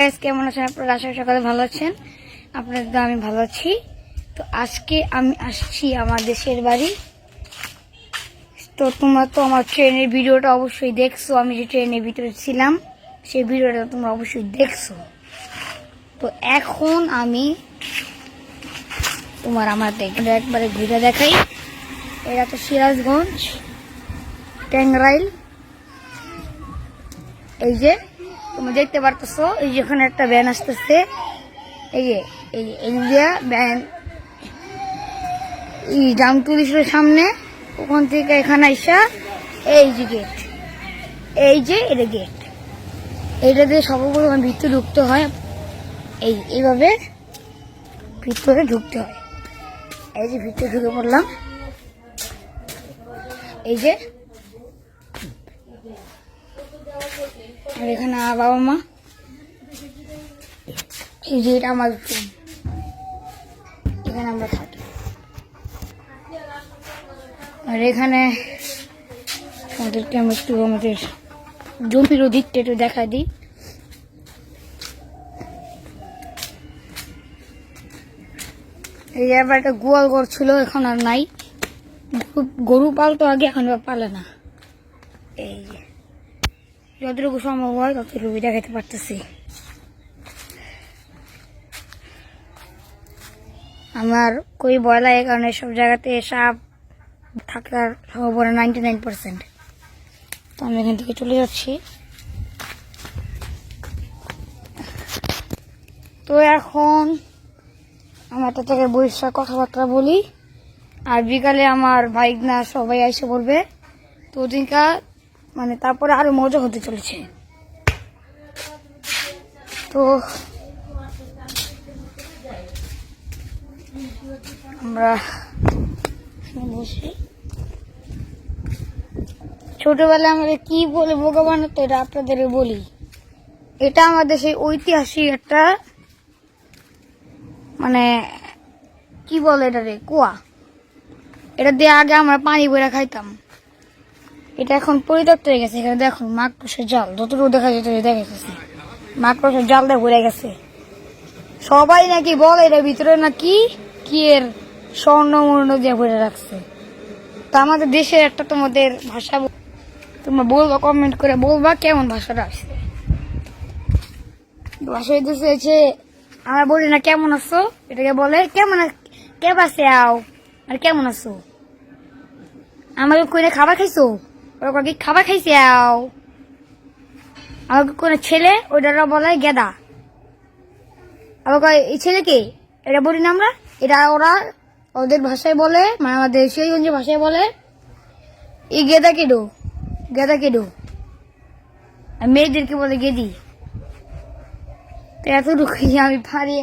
Guys, কেমন আছেন আপনারা? আশা করি সকালে ভালো আছেন। আপনাদের তো আমি ভালো আছি। তো আজকে আমি আসছি আমার দেশের বাড়ি। তো তোমরা তো আমার ট্রেনের ভিডিওটা অবশ্যই দেখছো। আমি যে ট্রেনের ভিতরে ছিলাম সেই ভিডিওটা তোমরা অবশ্যই দেখছো। তো এখন আমি আমাদের একবারে ঘুরে দেখাই। এটা তো সিরাজগঞ্জ ট্যাংরাইল। এই যে তুমি দেখতে পারতেছো, এই যে এখানে একটা ভ্যান আসতেছে। এই যে এই যে ভ্যান এই জামতুলিশের সামনে, ওখান থেকে এখানে আইসা এই যে গেট, এই যে এটা গেট, এইটা দিয়ে সবগুলো ভিতরে ঢুকতে হয়। এইভাবে ভিতরে ঢুকতে হয়। এই যে ভিতরে ঢুকে পড়লাম। এই যে আর এখানে বাবা মা। এই যে এটা আমার রুম, এখানে আমরা থাকি। আর এখানে আমাদেরকে আমি একটু আমাদের জমির দিকটা একটু দেখা দিই। এই যে আবার একটা গোয়াল ঘর ছিল, এখন আর নাই। গরু পালতো আগে, এখন পালে না। এই যে যতটুকু সম্ভব হয় ততটুকু দেখাতে পারতেছি। আমার কই ভয় লাগে, কারণ এসব জায়গাতে সাপ থাকার সম্ভাবনা 99%। তো আমি এখান থেকে চলে যাচ্ছি। তো এখন আমার একটা জায়গায় বসে কথাবার্তা বলি। আর বিকালে আমার ভাইগনা সবাই এসে পড়বে। তো ওদিনকা তারপরে আরো মজা হতে চলেছে। তো আমরা বসি। ছোটবেলায় আমাদের কি বলে বোকা বানাতো, এটা আপনাদের বলি। এটা আমাদের সেই ঐতিহাসিক একটা কি বলে এটা রে, কুয়া। এটা দিয়ে আগে আমরা পানি বইরা খাইতাম। এটা এখন পরিত্যক্ত হয়ে গেছে। এখানে দেখুন মাকড়সের জাল, যতটুকু দেখা যেত দেখা যাচ্ছে মাকড়সের জাল দিয়ে ভরে গেছে। সবাই নাকি বলে এটার ভিতরে নাকি কি এর স্বর্ণ মূর্ণ দিয়ে ভরে রাখছে। তা আমাদের দেশের একটা তোমাদের ভাষা তোমরা বলবা, কমেন্ট করে বলবা কেমন ভাষাটা আসছে। ভাষা হইতেছে আমরা বলি না কেমন আছো, এটাকে বলে কেমন কে বাসে আও, আর কেমন আছো। আমাকে কইলে খাবার খাইছো, ওরা কি খাবার খাইছে আও। আমাকে কোন ছেলে, ওইটা বলে গেদা। আবার এই ছেলেকে এটা বলি না আমরা, এটা ওরা ওদের ভাষায় বলে, আমাদের দেশীয় ভাষায় বলে এই গেদা কেডো, গেদা কেডো। আর মেয়েদেরকে বলে গেদি। তো এতটুকুই আমি পারি।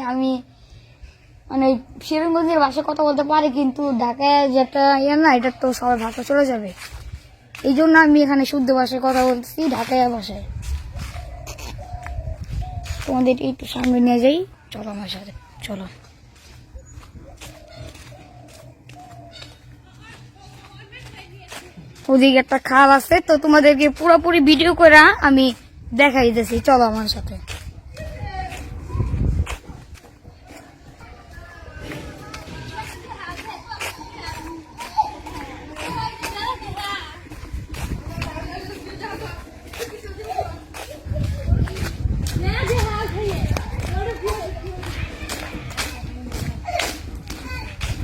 আমি শিবগঞ্জের ভাষায় কথা বলতে পারি, কিন্তু ঢাকায় যেটা না, এটা তো সবার ভাষা চলে যাবে। এই জন্য আমি এখানে শুদ্ধ ভাষায় কথা বলতেছি, ঢাকায় ভাষায়। তোমাদের একটু সামনে নিয়ে যাই, চলো আমার সাথে, চলো। ওদিকে একটা খাল আছে, তো তোমাদেরকে পুরোপুরি ভিডিও করে আমি দেখাই দিতেছি, চলো আমার সাথে।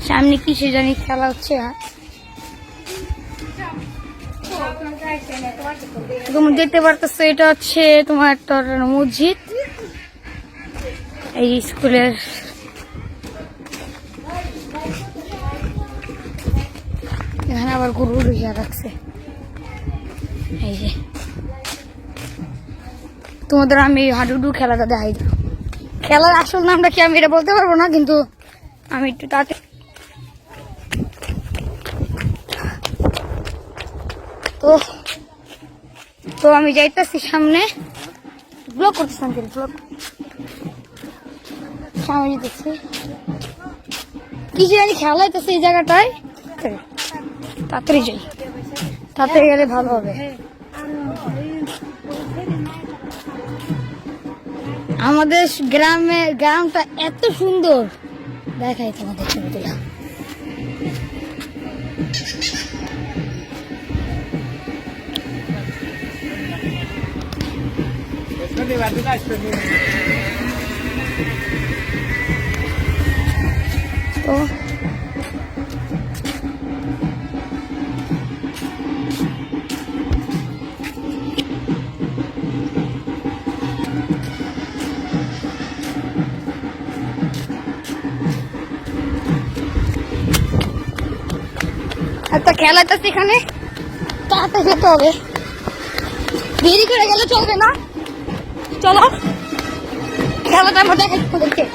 সামনে কিসে জানি খেলা হচ্ছে। তুমি দেখতে পারতেছো, এটা হচ্ছে তোমার একটা মসজিদ। এই স্কুলের এখানে আবার গরু ঢুকিয়ে রাখছে। এই যে তোমাদের আমি হাডুডু খেলাটা দেখাই দিলাম। খেলার আসল নামটা কি আমি এটা বলতে পারবো না, কিন্তু আমি একটু তাতে তো আমি যাইতেছি সামনে, ব্লগ করতেছি, ব্লগ সামনে যেতেছি। কিছু জানি খেলা হইতেছে এই জায়গাটায়। তাড়াতাড়ি যাই, তাড়াতাড়ি গেলে ভালো হবে। আমাদের গ্রামটা এত সুন্দর, দেখাই তোমাদের ছবিগুলা। তো একটা খেলা তো সেখানে তাড়াতাড়ি যেতে হবে, দেরি করে গেলে চলবে না। চলো খেলাটা আমরা দেখাই দেখে।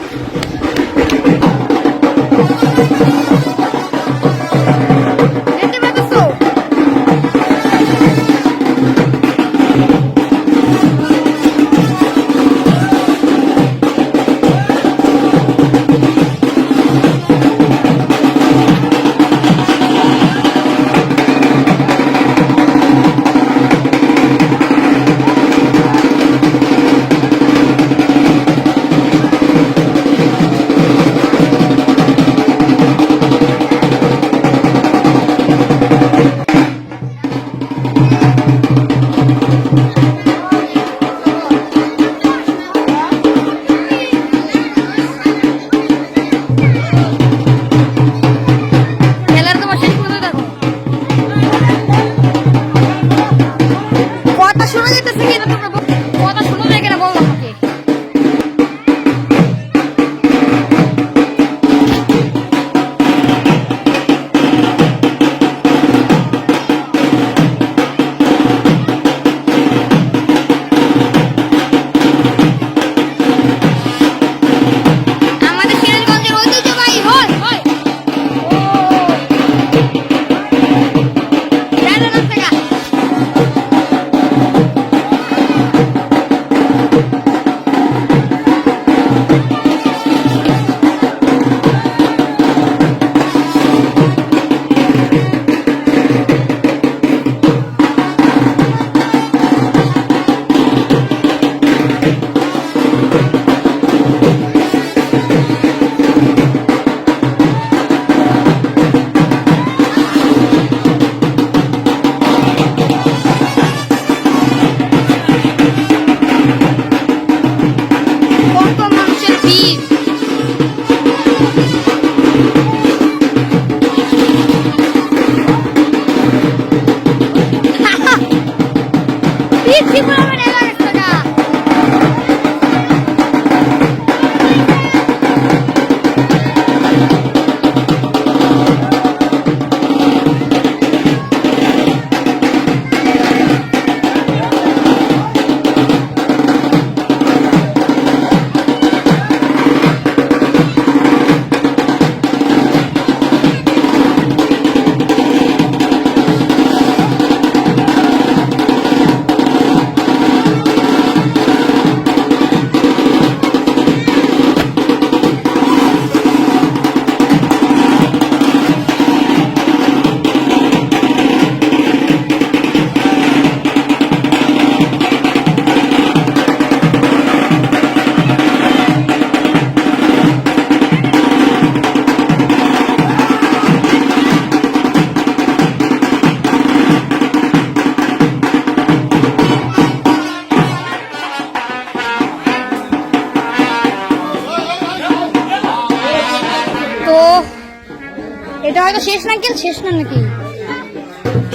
এটা হয়তো শেষ না, শেষ না নাকি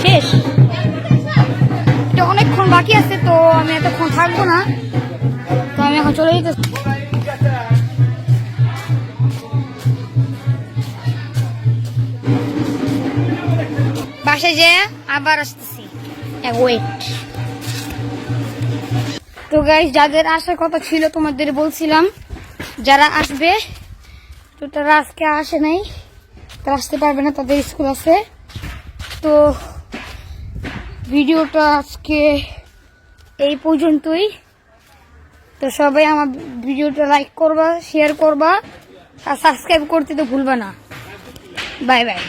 শেষ, এটা অনেকক্ষণ বাকি আছে, তো আমি এতক্ষণ থাকবো না, তো আমি এখন চলে যেতে। বাসায় যেয়ে আবার আসতেছি, ওয়েট। তো গাইস, যাদের আসার কথা ছিল তোমাদের বলছিলাম, যারা আসবে তো তারা আজকে আসে নাই, তারা আসতে পারবে না, তাদের স্কুল আছে। তো ভিডিওটা আজকে এই পর্যন্তই। তো সবাই আমার ভিডিওটা লাইক করবা, শেয়ার করবা আর সাবস্ক্রাইব করতে তো ভুলবা না। Bye bye.